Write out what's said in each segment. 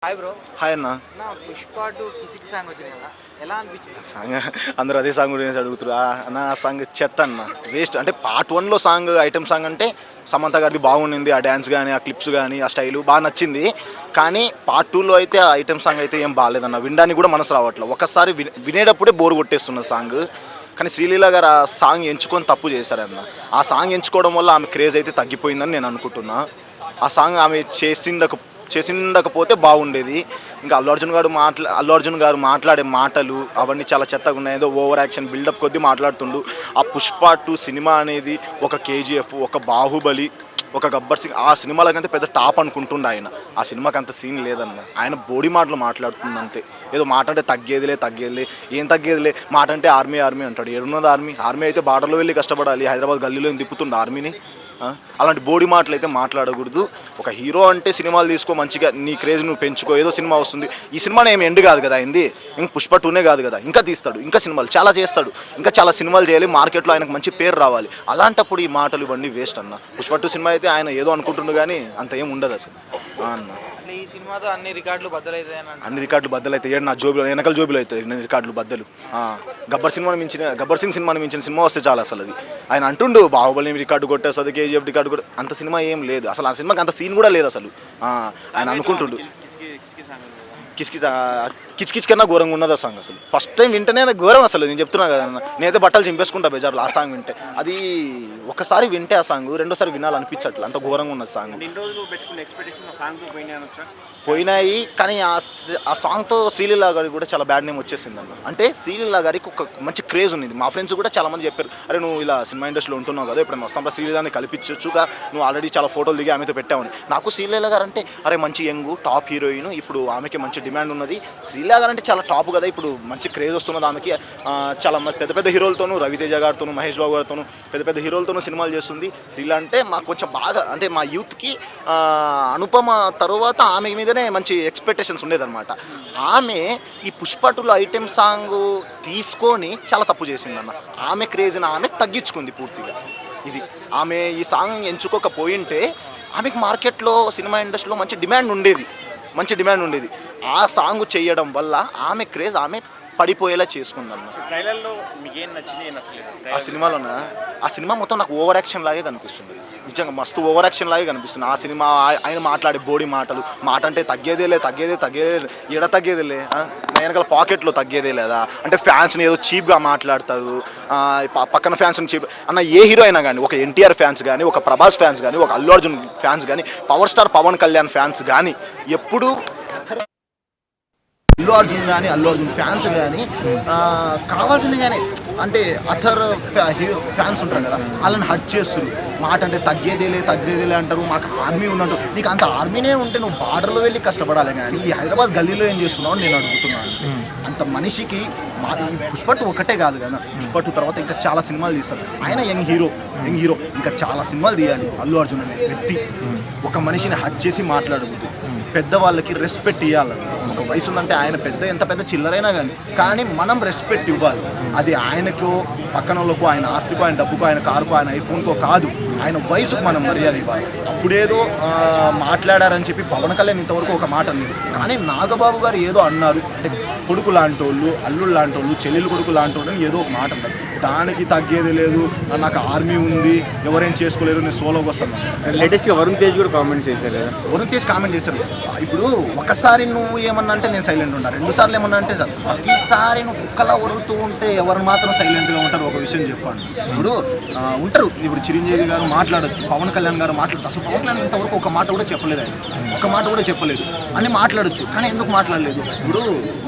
Hi bro. Hi అన్న. నా Pushpa 2 Kissik song వచ్చింది కదా, ఎలా అనిపించింది సాంగ్ అందరూ అదే సాంగ్ గురించి అడుగుతారు. నా సాంగ్ చెత్త అన్న, వేస్ట్. అంటే పార్ట్ 1లో సాంగ్ ఐటమ్ సాంగ్ అంటే సమంత గారిది బాగుండింది. ఆ డ్యాన్స్ కానీ ఆ క్లిప్స్ కానీ ఆ స్టైలు బాగా నచ్చింది. కానీ పార్ట్ 2లో అయితే ఆ ఐటమ్ సాంగ్ అయితే ఏం బాగాలేదన్న, వినడానికి కూడా మనసు రావట్లేదు. ఒకసారి వినేటప్పుడే బోర్ కొట్టేస్తున్న సాంగ్. కానీ శ్రీలీల గారు ఆ సాంగ్ ఎంచుకొని తప్పు చేశారన్న. ఆ సాంగ్ ఎంచుకోవడం వల్ల ఆమె క్రేజ్ అయితే తగ్గిపోయిందని నేను అనుకుంటున్నా. ఆ సాంగ్ ఆమె చేసిండకపోతే బాగుండేది. ఇంకా అల్లు అర్జున్ గారు మాట్లాడే మాటలు అవన్నీ చాలా చెత్తగా ఉన్నాయి. ఏదో ఓవర్ యాక్షన్ బిల్డప్ కొద్దీ మాట్లాడుతుండు. ఆ పుష్ప 2 సినిమా అనేది ఒక కేజీఎఫ్, ఒక బాహుబలి, ఒక గబ్బర్ సింగ్ ఆ సినిమాలకంటే పెద్ద టాప్ అనుకుంటుండే ఆయన. ఆ సినిమాకి అంత సీన్ లేదన్న. ఆయన బోడీ మాటలు మాట్లాడుతుంది అంతే. ఏదో మాట అంటే తగ్గేదిలే ఏం తగ్గేదిలే, మాట అంటే ఆర్మీ అంటాడు. ఏడున్నది ఆర్మీ అయితే బార్డర్లో వెళ్ళి కష్టపడాలి. హైదరాబాద్ గల్లీలో తిప్పుతుండే ఆర్మీని. అలాంటి బోడీ మాటలు అయితే మాట్లాడకూడదు. ఒక హీరో అంటే సినిమాలు తీసుకో, మంచిగా నీ క్రేజ్ నువ్వు పెంచుకో. ఏదో సినిమా వస్తుంది, ఈ సినిమానే ఏమి ఎండ్ కాదు కదా అయింది. ఇంక పుష్ప 2నే కాదు కదా, ఇంకా తీస్తాడు, ఇంకా సినిమాలు చాలా చేస్తాడు, ఇంకా చాలా సినిమాలు చేయాలి. మార్కెట్లో ఆయనకు మంచి పేరు రావాలి. అలాంటప్పుడు ఈ మాటలు ఇవన్నీ వేస్ట్ అన్న. పుష్ప 2 సినిమా అయితే ఆయన ఏదో అనుకుంటుండు కానీ అంత ఏం ఉండదు అసలు అన్న. ఈ సినిమాతో అన్ని రికార్డులు బద్దలవుతాయి. అన్ని రికార్డులు బద్దలవుతాయి. నా వెనకాల జోబులు అవుతాయి అన్ని రికార్డులు బద్దలు. గబ్బర్ సింగ్ సినిమాని మించిన సినిమా వస్తే చాలా అసలు. అది ఆయన అంటుండు బాహుబలి రికార్డు కొట్టేస్తుంది, కేజీఎఫ్ రికార్డు కూడా. అంత సినిమా ఏం లేదు అసలు. ఆ సినిమాకి అంత సీన్ కూడా లేదు అసలు. ఆయన అనుకుంటుండు. కిచ్ కన్నా ఘోరంగా ఉన్నది ఆ సాంగ్. అసలు ఫస్ట్ టైం వింటేనే ఘోరం అసలు. నేను చెప్తున్నా కదా, నేనైతే బట్టలు చింపేసుకుంటా బేజార్లో ఆ సాంగ్ వింటే. అది ఒకసారి వింటే ఆ సాంగ్ రెండోసారి వినాలనిపించట్లేదు, అంత ఘోరంగా ఉన్నది సాంగ్. పోయినాయి. కానీ ఆ సాంగ్తో శ్రీలీల గారికి కూడా చాలా బ్యాడ్ నేమ్ వచ్చేసింది అన్న. అంటే శ్రీలీల గారికి ఒక మంచి క్రేజ్ ఉంది. మా ఫ్రెండ్స్ కూడా చాలా మంది చెప్పారు, అరే నువ్వు ఇలా సినిమా ఇండస్ట్రీలో ఉంటున్నావు కదా, ఇప్పుడు వస్తాం శ్రీలీలని కల్పించచ్చుగా, నువ్వు ఆల్రెడీ చాలా ఫోటోలు దిగి ఆమెతో పెట్టామని. నాకు శ్రీలీల గారు అంటే అరే మంచి యంగ్ టాప్ హీరోయిన్, ఇప్పుడు ఆమెకి మంచి డిమాండ్ ఉన్నది. శ్రీలీల గారు అంటే చాలా టాప్ కదా, ఇప్పుడు మంచి క్రేజ్ వస్తున్నది ఆమెకి. చాలా పెద్ద హీరోలతోనూ, రవితేజ గారితోనూ, మహేష్ బాబు గారితోనూ, పెద్ద హీరోలతోనూ సినిమాలు చేస్తుంది. శ్రీలీల అంటే మాకు కొంచెం బాగా, అంటే మా యూత్కి అనుపమ తర్వాత ఆమె మీదనే మంచి ఎక్స్పెక్టేషన్స్ ఉండేదన్నమాట. ఆమె ఈ పుష్ప 2లో ఐటెం సాంగ్ తీసుకొని చాలా తప్పు చేసిందన్న. ఆమె క్రేజ్ని ఆమె తగ్గించుకుంది పూర్తిగా. ఇది ఆమె ఈ సాంగ్ ఎంచుకోకపోయింటే ఆమెకి మార్కెట్లో, సినిమా ఇండస్ట్రీలో మంచి డిమాండ్ ఉండేది. ఆ సాంగ్ చేయడం వల్ల ఆమె క్రేజ్ ఆమె పడిపోయేలా చేసుకుందన్న. ఆ సినిమా మొత్తం నాకు ఓవర్ యాక్షన్ లాగే కనిపిస్తుంది. నిజంగా మస్తు ఓవర్ యాక్షన్ లాగే కనిపిస్తుంది ఆ సినిమా. ఆయన మాట్లాడే బోడీ మాటలు, మాట అంటే తగ్గేదేలే ఎడ తగ్గేదేలే, వెనకాల పాకెట్లో తగ్గేదే లేదా, అంటే ఫ్యాన్స్ని ఏదో చీప్గా మాట్లాడతారు. పక్కన ఫ్యాన్స్ని చీప్ అన్న. ఏ హీరో అయినా కానీ, ఒక ఎన్టీఆర్ ఫ్యాన్స్ కానీ, ఒక ప్రభాస్ ఫ్యాన్స్ కానీ, ఒక అల్లు అర్జున్ ఫ్యాన్స్ కానీ, power star Pawan Kalyan fans కానీ, ఎప్పుడు అల్లు అర్జున్ ఫ్యాన్స్ కానీ కావాల్సింది కానీ, అంటే అథర్ ఫ్యాన్స్ ఉంటారు కదా, వాళ్ళని హట్ చేస్తారు. మాట అంటే తగ్గేదేలే అంటారు. మాకు ఆర్మీ ఉందంటారు. నీకు అంత ఆర్మీనే ఉంటే నువ్వు బార్డర్లో వెళ్ళి కష్టపడాలి కానీ ఈ హైదరాబాద్ గల్లీలో ఏం చేస్తున్నావు అని నేను అడుగుతున్నాను. అంత మనిషికి ఈ పుష్ప 2 ఒకటే కాదు కదా, పుష్ప 2 తర్వాత ఇంకా చాలా సినిమాలు తీస్తారు. ఆయన యంగ్ హీరో ఇంకా చాలా సినిమాలు తీయాలి. అల్లు అర్జున్ అనే వ్యక్తి ఒక మనిషిని హట్ చేసి మాట్లాడకూడదు. పెద్దవాళ్ళకి రెస్పెక్ట్ ఇవ్వాలి. ఒక వయసు ఉందంటే ఆయన ఎంత పెద్ద చిల్లరైనా కానీ మనం రెస్పెక్ట్ ఇవ్వాలి. అది ఆయనకో, పక్కన వాళ్ళకో, ఆయన ఆస్తికో, ఆయన డబ్బుకో, ఆయన కారుకో, ఆయన ఐఫోన్కో కాదు, ఆయన వయసుకు మనం మర్యాద ఇవ్వాలి. అప్పుడేదో మాట్లాడారని చెప్పి పవన్ కళ్యాణ్ ఇంతవరకు ఒక మాట అన్నారు. కానీ నాగబాబు గారు ఏదో అన్నారు, అంటే కొడుకు లాంటి వాళ్ళు, అల్లుళ్ళు లాంటి వాళ్ళు, చెల్లెలు కొడుకు లాంటి వాళ్ళు ఏదో ఒక మాట అన్నారు. దానికి తగ్గేది లేదు. నాకు ఆర్మీ ఉంది, ఎవరేం చేసుకోలేరు, నేను సోలోకి వస్తాను. లేటెస్ట్గా వరుణ్ తేజ్ కూడా కామెంట్ చేశారు. వరుణ్ తేజ్ కామెంట్ చేస్తారు. ఇప్పుడు ఒకసారి నువ్వు ఏమన్నా అంటే నేను సైలెంట్ ఉంటాను, 2 సార్లు ఏమన్నా అంటే సార్, ప్రతిసారి నువ్వు కుక్కలా ఒరుగుతూ ఉంటే ఎవరు మాత్రం సైలెంట్గా ఉంటారు. ఒక విషయం చెప్పండి, ఇప్పుడు ఉంటారు. ఇప్పుడు చిరంజీవి గారు మాట్లాడచ్చు, పవన్ కళ్యాణ్ గారు మాట్లాడచ్చు. అసలు పవన్ కళ్యాణ్ ఇంతవరకు ఒక మాట కూడా చెప్పలేదు, అని మాట్లాడచ్చు. కానీ ఎందుకు మాట్లాడలేదు? ఇప్పుడు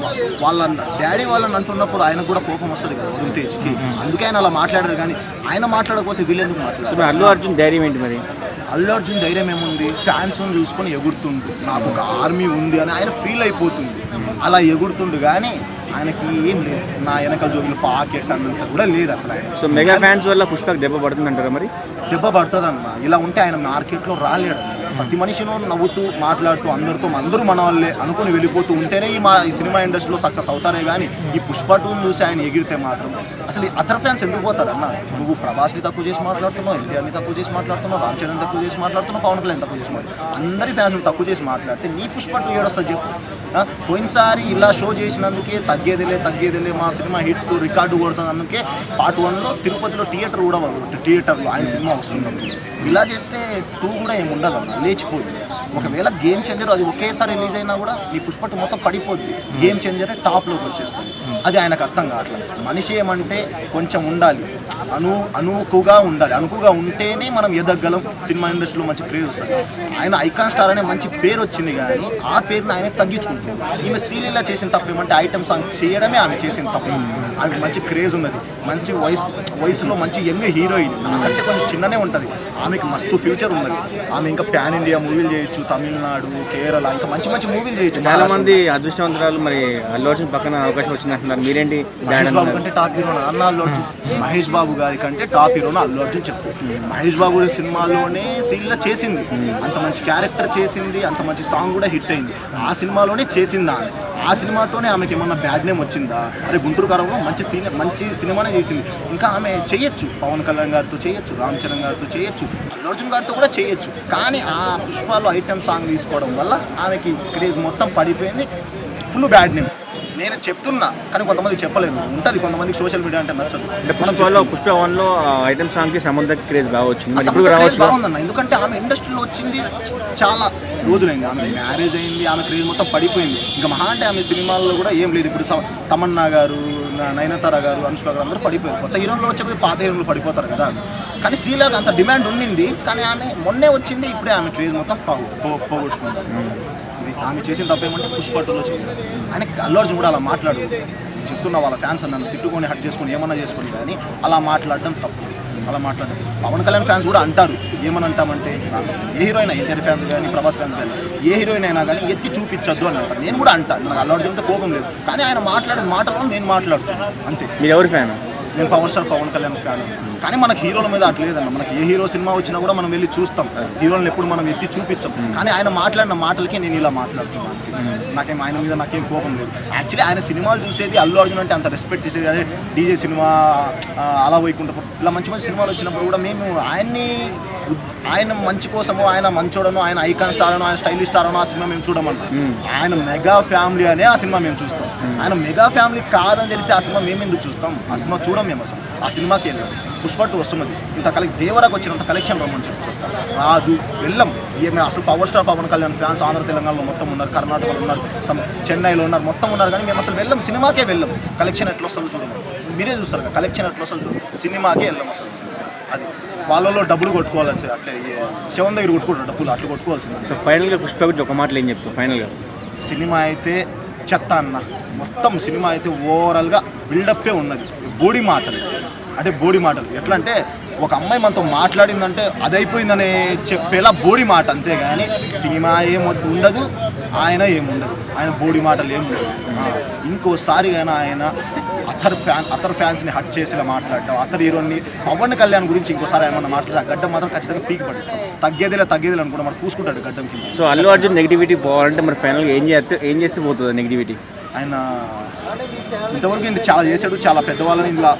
వాళ్ళ డాడీ వాళ్ళని అంటున్నప్పుడు ఆయనకు కూడా కోపం వస్తుంది కదా వరుణ్ తేజ్కి. అందుకే ఆయన అలా మాట్లాడారు. కానీ ఆయన మాట్లాడకపోతే వీళ్ళెందుకు మాట్లాడారు? అల్లు అర్జున్ ధైర్యం ఏంటి మరి? అల్లు అర్జున్ ధైర్యం ఏముంది? ఫ్యాన్స్ని చూసుకొని ఎగురుతుండు, నాకు ఒక ఆర్మీ ఉంది అని ఆయన ఫీల్ అయిపోతుంది. అలా ఎగురుతుండు కానీ ఆయనకి ఏం లేదు. నా వెనకాల జోబులు పాకెట్ అన్నంత కూడా లేదు అసలు ఆయన. సో మెగా ఫ్యాన్స్ వల్ల పుష్పకి దెబ్బ పడుతుంది అంటారా మరి? దెబ్బ పడుతుంది అన్న. ఇలా ఉంటే ఆయన మార్కెట్లో రాలేడు. ప్రతి మనిషినో నవ్వుతూ మాట్లాడుతూ అందరూ మన వాళ్ళే అనుకుని వెళ్ళిపోతూ ఉంటేనే ఈ సినిమా ఇండస్ట్రీలో సక్సెస్ అవుతారే కానీ ఈ పుష్ప 2 చూసి ఆయన ఎగిరితే మాత్రం అసలు అదర్ ఫ్యాన్స్ ఎందుకు పోతారన్న? నువ్వు ప్రభాస్ని తక్కువ చేసి మాట్లాడుతున్నావు, ఎన్టీఆర్ని తక్కువ చేసి మాట్లాడుతున్నావు, రామ్ చరణ్ తక్కువ చేసి మాట్లాడుతున్నావు, పవన్ కళ్యాణ్ తక్కువ చేసి మాట్లాడుతున్నావు. అందరి ఫ్యాన్స్ని తక్కువ చేసి మాట్లాడితే నీ పుష్ప 2 ఏడొస్తుంది చెప్పు. పోయినసారి ఇలా షో చేసినందుకే తగ్గేదేలే మా సినిమా హిట్ రికార్డు కొడుతున్నందుకే పార్ట్ 1లో తిరుపతిలో థియేటర్లో ఆయన సినిమా వస్తున్నప్పుడు ఇలా చేస్తే 2 కూడా ఏమి ఉండదు అన్న, లేచిపోద్ది. ఒకవేళ గేమ్ చేంజర్ అది ఒకేసారి రిలీజ్ అయినా కూడా ఈ పుష్ప 2 మొత్తం పడిపోద్ది. గేమ్ చేంజరే టాప్లోకి వచ్చేస్తుంది. అది ఆయనకు అర్థం కావట్లేదు. మనిషి ఏమంటే కొంచెం ఉండాలి, అనుకుగా ఉండాలి. అనుకుగా ఉంటేనే మనం ఎదగలం. సినిమా ఇండస్ట్రీలో మంచి క్రేజ్ వస్తుంది. ఆయన ఐకాన్ స్టార్ అనే మంచి పేరు వచ్చింది కానీ ఆ పేరుని ఆయన తగ్గించుకుంటుంది. ఈమె శ్రీలీల చేసిన తప్పు ఏమంటే ఐటమ్ సాంగ్ చేయడమే ఆమె చేసిన తప్పు. ఆమె మంచి క్రేజ్ ఉన్నది, మంచి వయసులో మంచి యంగ్ హీరోయిన్, నాకంటే కొంచెం చిన్ననే ఉంటుంది. ఆమెకి మస్తు ఫ్యూచర్ ఉన్నది. ఆమె ఇంకా పాన్ ఇండియా మూవీలు చేయొచ్చు, తమిళనాడు, కేరళ ఇంకా మంచి మూవీలు చేయొచ్చు. చాలా మంది అదృష్టవంతరాలు మరి అల్లు అర్జున్ పక్కన అవకాశం వచ్చింది అంటున్నారు. మీరేంటి? మహేష్ బాబు కంటే టాప్ హీరో అన్న అల్లు అర్జున్. మహేష్ బాబు గారి కంటే టాప్ హీరోను అల్లు అర్జున్ చెప్పు. మహేష్ బాబు సినిమాలోనే శ్రీలీల చేసింది, అంత మంచి క్యారెక్టర్ చేసింది, అంత మంచి సాంగ్ కూడా హిట్ అయింది. ఆ సినిమాలోనే చేసిందా? ఆ సినిమాతోనే ఆమెకి ఏమన్నా బ్యాడ్ నేమ్ వచ్చిందా? అరే గుంటూరు కారంలో మంచి సినిమానే చేసింది. ఇంకా ఆమె చేయొచ్చు, పవన్ కళ్యాణ్ గారితో చేయొచ్చు, రామ్ చరణ్ గారితో చేయొచ్చు, అల్లు అర్జున్ గారితో కూడా చేయొచ్చు. కానీ ఆ పుష్పాలో ఐటమ్ సాంగ్ తీసుకోవడం వల్ల ఆమెకి క్రేజ్ మొత్తం పడిపోయింది. ఫుల్ బ్యాడ్ నేమ్ నేను చెప్తున్నా, కానీ కొంతమంది చెప్పలేదు. ఉంటుంది కొంతమందికి సోషల్ మీడియా అంటే నచ్చదు. పుష్ప 1లో ఐటమ్ సాంగ్కి సంబంధ క్రేజ్ బాగా వచ్చింది, బాగుందన్న. ఎందుకంటే ఆమె ఇండస్ట్రీలో వచ్చింది చాలా రోజులైంది. ఆమె మ్యారేజ్ అయింది, ఆమె క్రేజ్ మొత్తం పడిపోయింది. ఇంకా మహా అంటే ఆమె సినిమాల్లో కూడా ఏం లేదు. ఇప్పుడు తమన్నా గారు, నయనతార గారు, అనుష్క గారు అందరూ పడిపోయారు. కొత్త హీరోలు వచ్చే పాత హీరోలు పడిపోతారు కదా. కానీ శ్రీలీలకు అంత డిమాండ్ ఉండింది, కానీ ఆమె మొన్నే వచ్చింది. ఇప్పుడే ఆమె క్రేజ్ మొత్తం పోగొట్టుకుంది. ఆమె చేసిన తప్పేమంటే పుష్ప 2లో చేయాలి. ఆయన అల్లు అర్జున్ కూడా అలా మాట్లాడు. నేను చెప్తున్నా, వాళ్ళ ఫ్యాన్స్ నన్ను తిట్టుకొని హట్ చేసుకొని ఏమన్నా చేసుకొని, కానీ అలా మాట్లాడడం తప్పు. అలా మాట్లాడడం పవన్ కళ్యాణ్ ఫ్యాన్స్ కూడా అంటారు. ఏమని అంటామంటే, ఏ హీరోయిన్, ఎన్టీఆర్ ఫ్యాన్స్ కానీ ప్రభాస్ ఫ్యాన్స్ కానీ ఏ హీరోయిన్ అయినా కానీ ఎత్తి చూపించొద్దు అని అంటారు. నేను కూడా అంటాను, నాకు అల్లు అర్జున్ అంటే కోపం లేదు. కానీ ఆయన మాట్లాడిన మాటలో నేను మాట్లాడుతాను అంతే. మీరు ఎవరు ఫ్యాన్? నేను power star Pawan Kalyan fan. కానీ మనకి హీరోల మీద అట్లేదన్న. మనకి ఏ హీరో సినిమా వచ్చినా కూడా మనం వెళ్ళి చూస్తాం. హీరోలను ఎప్పుడు మనం ఎత్తి చూపించాం. కానీ ఆయన మాట్లాడిన మాటలకి నేను ఇలా మాట్లాడుతున్నాను. ఆయన మీద నాకేం కోపం లేదు. యాక్చువల్లీ ఆయన సినిమాలు చూసేది అల్లు అర్జున్ అంటే అంత రెస్పెక్ట్ చేసేది. అదే డీజే సినిమా, అలా వైకుంఠపురం ఇలా మంచి సినిమాలు వచ్చినప్పుడు కూడా మేము ఆయన మంచి కోసము, ఆయన మంచోడను, ఆయన ఐకాన్ స్టార్ అనో, ఆయన స్టైలిష్ స్టార్ అనో ఆ సినిమా మేము చూడమన్నా. ఆయన మెగా ఫ్యామిలీ అనే ఆ సినిమా మేము చూస్తాం. ఆయన మెగా ఫ్యామిలీ కాదని తెలిసి ఆ సినిమా మేము ఎందుకు చూస్తాం? ఆ సినిమా చూడం మేము అసలు. ఆ సినిమాకి వెళ్ళాం. పుష్ప 2 వస్తున్నది, ఇంత దేవరాకు వచ్చినంత కలెక్షన్ రమ్మని చెప్తాం. రాదు, వెళ్ళం. మేము అసలు power star Pawan Kalyan fans Andhra తెలంగాణలో మొత్తం ఉన్నారు, కర్ణాటకలో ఉన్నారు, చెన్నైలో ఉన్నారు, మొత్తం ఉన్నారు. కానీ మేము అసలు వెళ్ళం, సినిమాకే వెళ్ళం. కలెక్షన్ ఎట్లా వస్తుందో చూడము. మీరే చూస్తారు కదా కలెక్షన్ ఎట్లా వస్తుందో చూడము. సినిమాకే వెళ్ళాం అసలు. అది వాళ్ళలో డబ్బులు కొట్టుకోవాల్సి, అట్లే శివం దగ్గర కొట్టుకుంటారు డబ్బులు, అట్లా కొట్టుకోవాల్సింది. ఫైనల్గా పుష్ప గురించి ఒక మాటలు ఏం చెప్తాం? ఫైనల్గా సినిమా అయితే చెత్త అన్న. మొత్తం సినిమా అయితే ఓవరాల్గా బిల్డప్పే ఉన్నది. బోడి మాటలు ఎట్లా అంటే, ఒక అమ్మాయి మనతో మాట్లాడిందంటే అది అయిపోయిందని చెప్పేలా బోడి మాట, అంతేగాని సినిమా ఏం ఉండదు, ఆయన ఏముండదు. ఆయన బోడి మాటలు ఏముండదు. ఇంకోసారి కానీ ఆయన అతర్ ఫ్యాన్స్ని హట్ చేసేలా మాట్లాడటం, అతర్ హీరోని పవన్ కళ్యాణ్ గురించి ఇంకోసారి ఏమన్నా మాట్లాడే గడ్డం మాత్రం ఖచ్చితంగా పీకి పడేస్తాం. తగ్గేదేలే అనుకుంటా మరి పూసుకుంటాడు గడ్డం కింద. సో అల్లు అర్జున్ నెగిటివిటీ పోవాలంటే మరి ఫైనల్గా ఏం చేస్తే పోతుంది నెగిటివిటీ? ఆయన ఇంతవరకు ఇంత చాలా చేశాడు, చాలా పెద్దవాళ్ళని ఇలా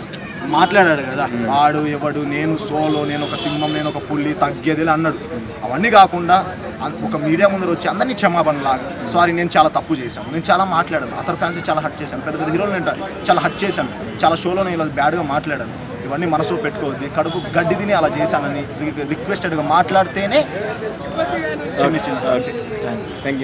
మాట్లాడాడు కదా. వాడు ఎవడు, నేను సోలో, నేను ఒక సింహం, నేను ఒక పుల్లి, తగ్గేదిలే అన్నాడు. అవన్నీ కాకుండా ఒక మీడియా ముందర వచ్చి అందరినీ క్షమాపణలాగా, సారీ నేను చాలా తప్పు చేశాను, నేను చాలా మాట్లాడాను, అతని ఫ్యాన్స్ చాలా హట్ చేశాను, పెద్ద హీరోలు నేను చాలా హట్ చేశాను, చాలా షోలో నేను ఇలా బ్యాడ్గా మాట్లాడాను, ఇవన్నీ మనసులో పెట్టుకోవద్దు, కడుపు గడ్డి తిని అలా చేశానని రిక్వెస్టెడ్గా మాట్లాడితేనే క్షమించింది. Thank you.